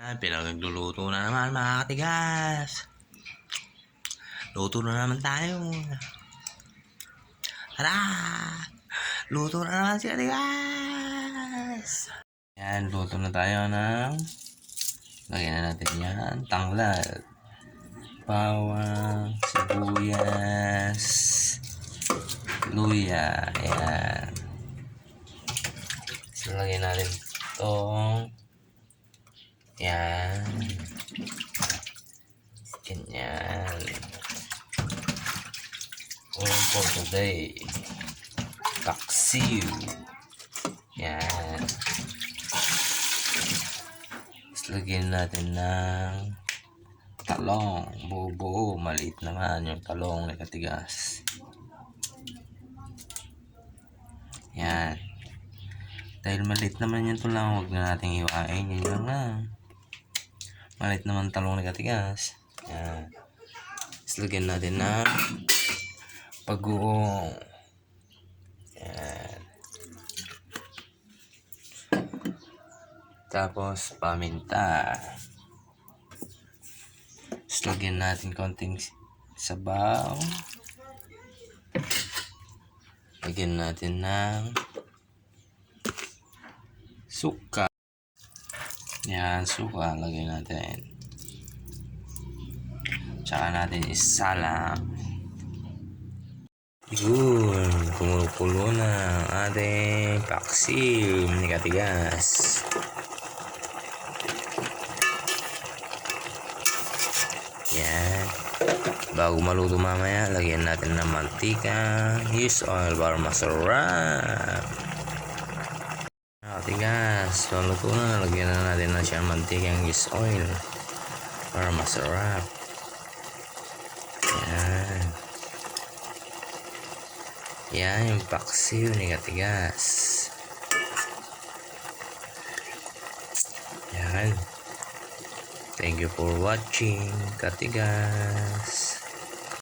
Pinagluluto na naman mga katigas. Luto na naman tayo. Tara! Luto na naman si katigas. Yan, luto na tayo ng lagyan na natin yan. Tanglad, bawang, sibuyas, luya. Ayan. So, lagyan natin itong yan. Ganyan. All for today. Paksiw. Yan. Tapos lagyan natin ng talong. Buo-buo. Maliit naman yung talong na katigas. Yan. Dahil maliit naman yung tulang, huwag na natin iwain. Yun lang na. Maliit naman talong na katigas. Yan. Tapos lagyan natin ng pag-uong. Yan. Tapos paminta. Tapos lagyan natin konting sabaw. Lagyan natin ng suka. Yan, suka. Lagyan natin. Tsaka natin isalang. Yun. Kumukulo na ang ating paksiw ni katigas. Yan. Bago maluto mamaya, lagyan natin ng mantika. Use oil para masarap. Katigas, maluto na. Lagyan na natin na siya mantika ang use oil para masarap. Yan. Yan yung paksiw ni katigas. Yan. Thank you for watching, katigas.